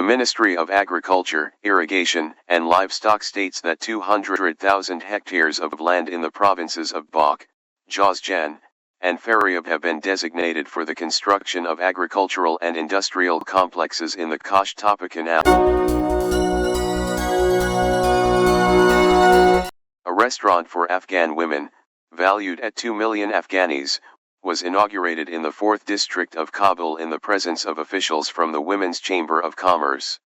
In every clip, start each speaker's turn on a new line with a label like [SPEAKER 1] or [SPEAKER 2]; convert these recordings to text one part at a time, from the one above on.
[SPEAKER 1] Ministry of Agriculture, Irrigation, and Livestock states that 200,000 hectares of land in the provinces of Bok, Jozjan, and Faryab have been designated for the construction of agricultural and industrial complexes in the Kashtapa Canal. A restaurant for Afghan women, valued at 2 million Afghanis, was inaugurated in the 4th district of Kabul in the presence of officials from the Women's Chamber of Commerce.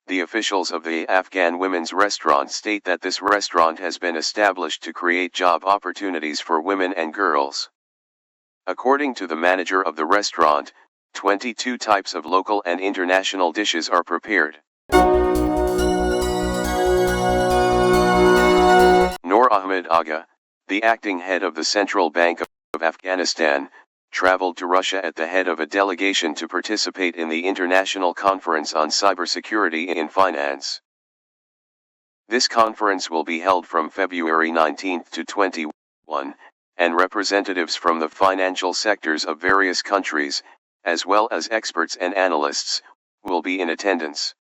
[SPEAKER 1] The officials of the Afghan Women's Restaurant state that this restaurant has been established to create job opportunities for women and girls. According to the manager of the restaurant, 22 types of local and international dishes are prepared. Noor Ahmed Agha, the acting head of the Central Bank of Afghanistan, traveled to Russia at the head of a delegation to participate in the International Conference on Cybersecurity in Finance. This conference will be held from February 19 to 21, and representatives from the financial sectors of various countries, as well as experts and analysts, will be in attendance.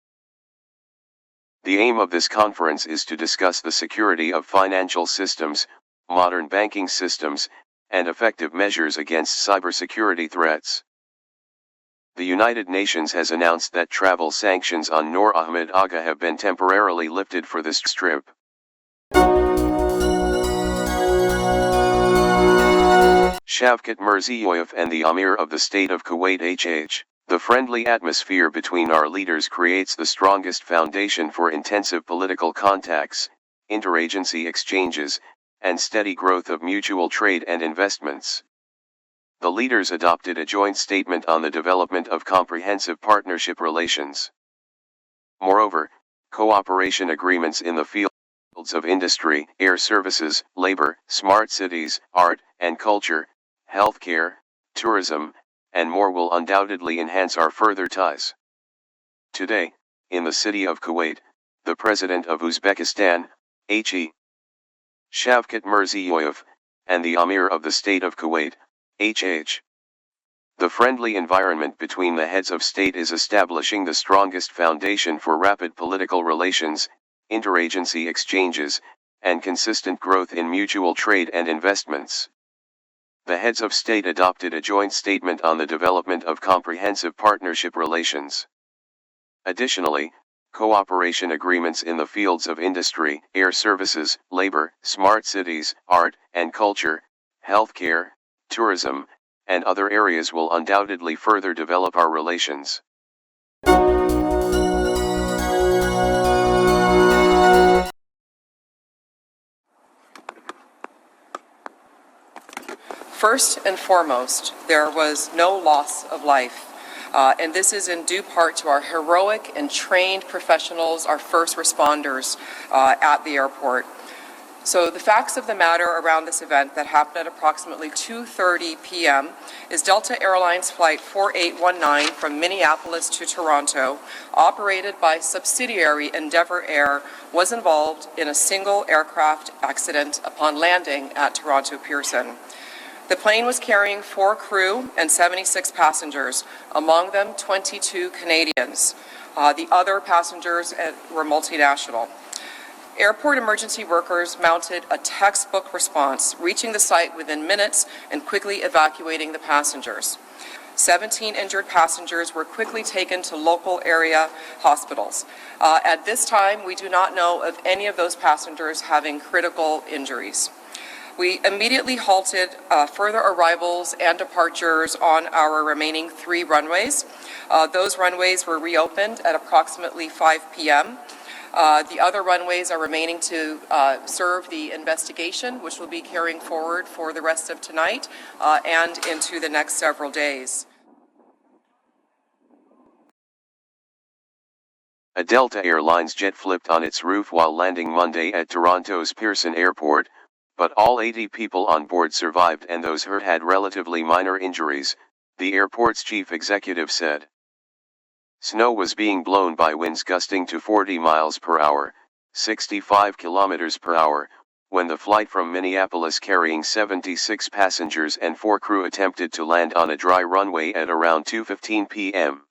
[SPEAKER 1] The aim of this conference is to discuss the security of financial systems, modern banking systems, and effective measures against cybersecurity threats. The United Nations has announced that travel sanctions on Noor Ahmed Agha have been temporarily lifted for this trip. Shavkat Mirziyoyev and the Amir of the State of Kuwait HH. The friendly atmosphere between our leaders creates the strongest foundation for intensive political contacts, interagency exchanges, and steady growth of mutual trade and investments. The leaders adopted a joint statement on the development of comprehensive partnership relations. Moreover, cooperation agreements in the fields of industry, air services, labor, smart cities, art and culture, healthcare, tourism, and more will undoubtedly enhance our further ties. Today, in the city of Kuwait, the President of Uzbekistan, H.E. Shavkat Mirziyoyev, and the Amir of the State of Kuwait, H.H. The friendly environment between the heads of state is establishing the strongest foundation for rapid political relations, interagency exchanges, and consistent growth in mutual trade and investments. The heads of state adopted a joint statement on the development of comprehensive partnership relations. Additionally, cooperation agreements in the fields of industry, air services, labor, smart cities, art and culture, healthcare, tourism, and other areas will undoubtedly further develop our relations.
[SPEAKER 2] First and foremost, there was no loss of life. And this is in due part to our heroic and trained professionals, our first responders at the airport. So the facts of the matter around this event that happened at approximately 2:30 p.m. is Delta Airlines Flight 4819 from Minneapolis to Toronto, operated by subsidiary Endeavour Air, was involved in a single aircraft accident upon landing at Toronto Pearson. The plane was carrying 4 crew and 76 passengers, among them 22 Canadians. The other passengers were multinational. Airport emergency workers mounted a textbook response, reaching the site within minutes and quickly evacuating the passengers. 17 injured passengers were quickly taken to local area hospitals. At this time, we do not know of any of those passengers having critical injuries. We immediately halted further arrivals and departures on our remaining 3 runways. Those runways were reopened at approximately 5 p.m. The other runways are remaining to serve the investigation, which will be carrying forward for the rest of tonight and into the next several days.
[SPEAKER 1] A Delta Airlines jet flipped on its roof while landing Monday at Toronto's Pearson Airport, but all 80 people on board survived and those hurt had relatively minor injuries, the airport's chief executive said. Snow was being blown by winds gusting to 40 miles per hour, 65 kilometers per hour, when the flight from Minneapolis carrying 76 passengers and 4 crew attempted to land on a dry runway at around 2:15 p.m.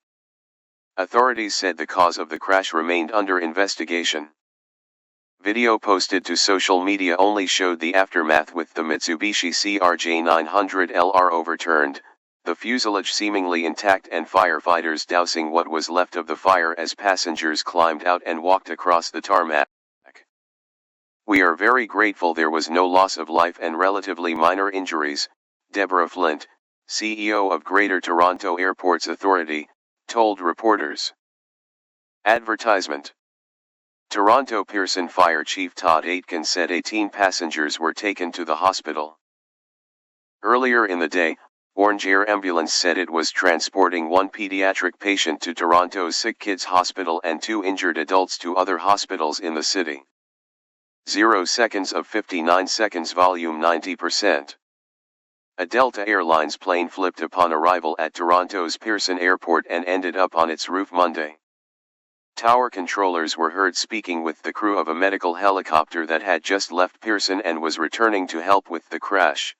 [SPEAKER 1] Authorities said the cause of the crash remained under investigation. Video posted to social media only showed the aftermath, with the Mitsubishi CRJ900LR overturned, the fuselage seemingly intact, and firefighters dousing what was left of the fire as passengers climbed out and walked across the tarmac. "We are very grateful there was no loss of life and relatively minor injuries," Deborah Flint, CEO of Greater Toronto Airports Authority, told reporters. Advertisement. Toronto Pearson Fire Chief Todd Aitken said 18 passengers were taken to the hospital. Earlier in the day, Orange Air Ambulance said it was transporting one pediatric patient to Toronto's Sick Kids Hospital and 2 injured adults to other hospitals in the city. 0 seconds of 59 seconds, volume 90%. A Delta Airlines plane flipped upon arrival at Toronto's Pearson Airport and ended up on its roof Monday. Tower controllers were heard speaking with the crew of a medical helicopter that had just left Pearson and was returning to help with the crash.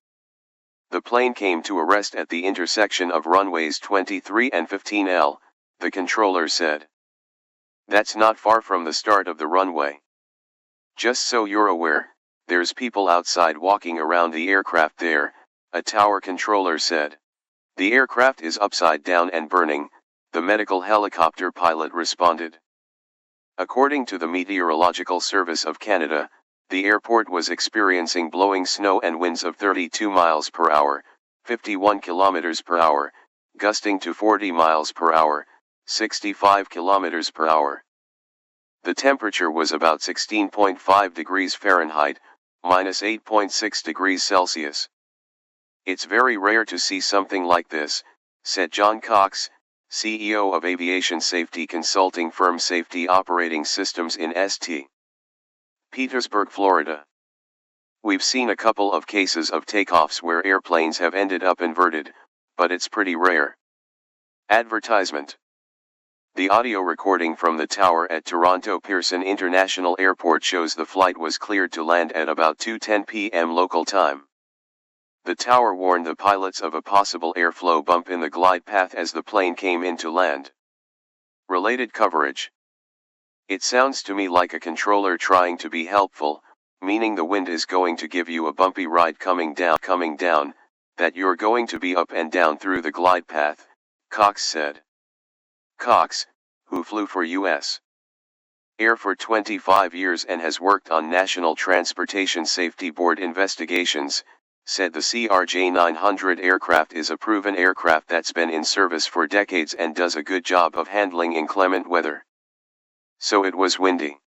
[SPEAKER 1] The plane came to a rest at the intersection of runways 23 and 15L, the controller said. "That's not far from the start of the runway. Just so you're aware, there's people outside walking around the aircraft there," a tower controller said. "The aircraft is upside down and burning," the medical helicopter pilot responded. According to the Meteorological Service of Canada, the airport was experiencing blowing snow and winds of 32 miles per hour, 51 kilometers per hour, gusting to 40 miles per hour, 65 kilometers per hour. The temperature was about 16.5 degrees Fahrenheit, minus 8.6 degrees Celsius. "It's very rare to see something like this," said John Cox, CEO of aviation safety consulting firm Safety Operating Systems in St. Petersburg, Florida. "We've seen a couple of cases of takeoffs where airplanes have ended up inverted, but it's pretty rare." Advertisement. The audio recording from the tower at Toronto Pearson International Airport shows the flight was cleared to land at about 2:10 p.m. local time. The tower warned the pilots of a possible airflow bump in the glide path as the plane came in to land. Related coverage. "It sounds to me like a controller trying to be helpful, meaning the wind is going to give you a bumpy ride coming down, that you're going to be up and down through the glide path," Cox said. Cox, who flew for U.S. Air for 25 years and has worked on National Transportation Safety Board investigations, said the CRJ900 aircraft is a proven aircraft that's been in service for decades and does a good job of handling inclement weather. "So it was windy.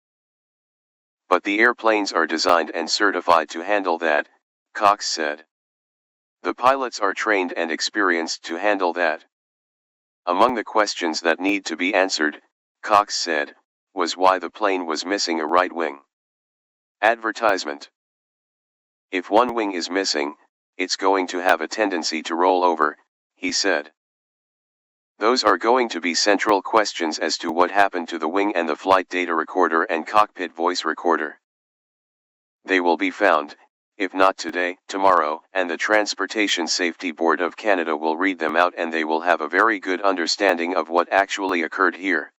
[SPEAKER 1] But the airplanes are designed and certified to handle that," Cox said. "The pilots are trained and experienced to handle that." Among the questions that need to be answered, Cox said, was why the plane was missing a right wing. Advertisement. "If one wing is missing, it's going to have a tendency to roll over," he said. "Those are going to be central questions as to what happened to the wing and the flight data recorder and cockpit voice recorder. They will be found, if not today, tomorrow, and the Transportation Safety Board of Canada will read them out and they will have a very good understanding of what actually occurred here."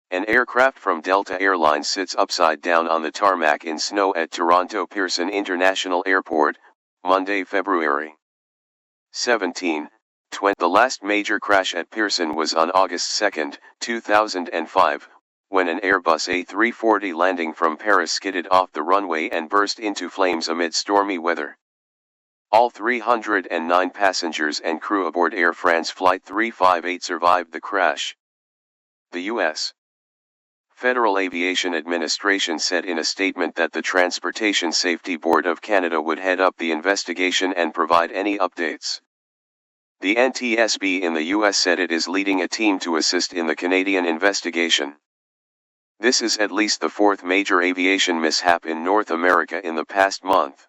[SPEAKER 1] An aircraft from Delta Airlines sits upside down on the tarmac in snow at Toronto Pearson International Airport, Monday, February 17, 20. The last major crash at Pearson was on August 2, 2005, when an Airbus A340 landing from Paris skidded off the runway and burst into flames amid stormy weather. All 309 passengers and crew aboard Air France Flight 358 survived the crash. The U.S. Federal Aviation Administration said in a statement that the Transportation Safety Board of Canada would head up the investigation and provide any updates. The NTSB in the U.S. said it is leading a team to assist in the Canadian investigation. This is at least the fourth major aviation mishap in North America in the past month.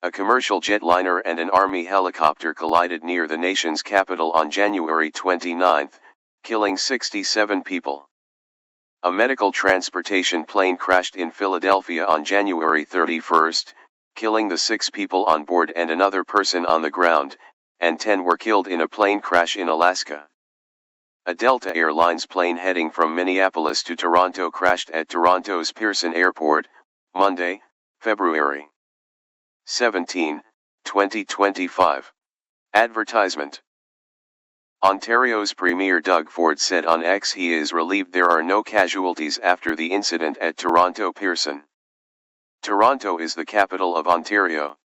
[SPEAKER 1] A commercial jetliner and an Army helicopter collided near the nation's capital on January 29, killing 67 people. A medical transportation plane crashed in Philadelphia on January 31, killing the 6 people on board and another person on the ground, and 10 were killed in a plane crash in Alaska. A Delta Airlines plane heading from Minneapolis to Toronto crashed at Toronto's Pearson Airport, Monday, February 17, 2025. Advertisement. Ontario's Premier Doug Ford said on X he is relieved there are no casualties after the incident at Toronto Pearson. Toronto is the capital of Ontario.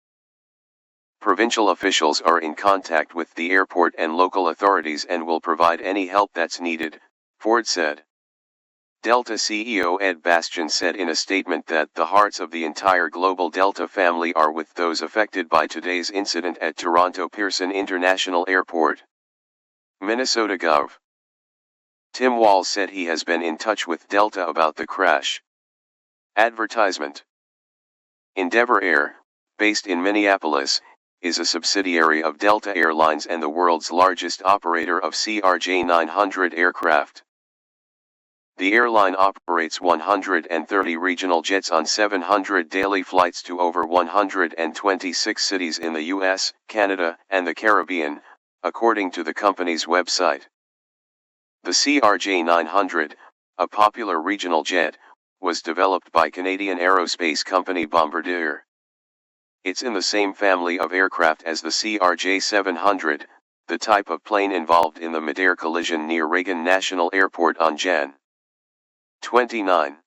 [SPEAKER 1] Provincial officials are in contact with the airport and local authorities and will provide any help that's needed, Ford said. Delta CEO Ed Bastian said in a statement that the hearts of the entire global Delta family are with those affected by today's incident at Toronto Pearson International Airport. Minnesota Gov. Tim Walz said he has been in touch with Delta about the crash. Advertisement. Endeavour Air, based in Minneapolis, is a subsidiary of Delta Airlines and the world's largest operator of CRJ-900 aircraft. The airline operates 130 regional jets on 700 daily flights to over 126 cities in the US, Canada, and the Caribbean, according to the company's website. The CRJ-900, a popular regional jet, was developed by Canadian aerospace company Bombardier. It's in the same family of aircraft as the CRJ-700, the type of plane involved in the mid-air collision near Reagan National Airport on Jan. 29.